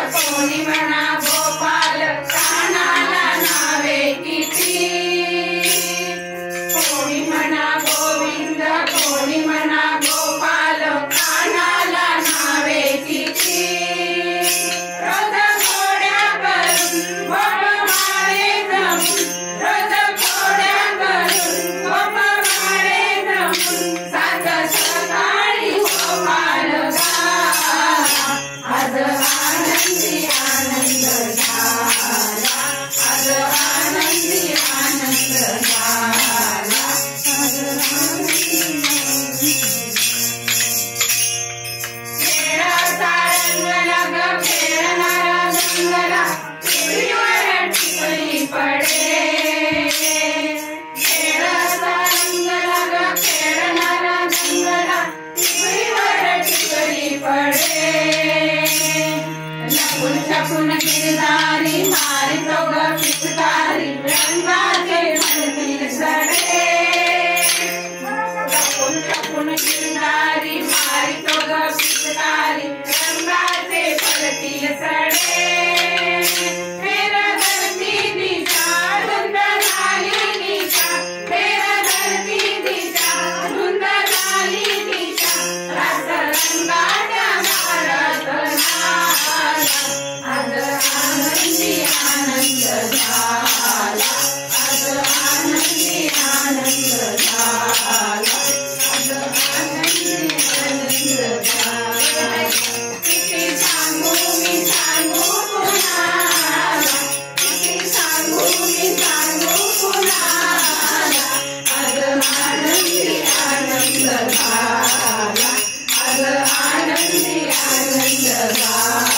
कोणी म्हणा गोपाल कानाला नावे किती, कोणी म्हणा गोविंद कोणी म्हणा गोपाल कानाला नावे किती। रोज घोड्या करून गोप मारे जमून, रोज घोड्या करून गोप मारे जमून, सात सकाळी गोपाल गाला, आज आनंदी आनंद झाला, आज आनंदी आनंद झाला, आज आनंदी। खेळाचा रंगला ग खेळणारा रंगला, टिपरीवर टिपरी पडे, खेळाचा रंगला ग खेळणारा रंगला, टिपरीवर टिपरी पडे। लपून छपून किरदारी मारितो ग पिचकारी, रंगाचे पडतील सडे, लपून छपून किरदारी मारितो ग पिचकारी, रंगाचे पडतील सडे। फेर धरती दिशा धुंद झाली दिशा, फेर धरती दिशा धुंद झाली दिशा, रास रंगाच्या भारत झाला, आज आनंदी आनंद झाला, आज आनंदी आनंद झाला, आज आनंदी आनंद झाला। किती सांगू मी सांगू कुणाला, किती सांगू मी सांगू कुणाला, आज आनंदी आनंद झाला, आज आनंदी आनंद झाला।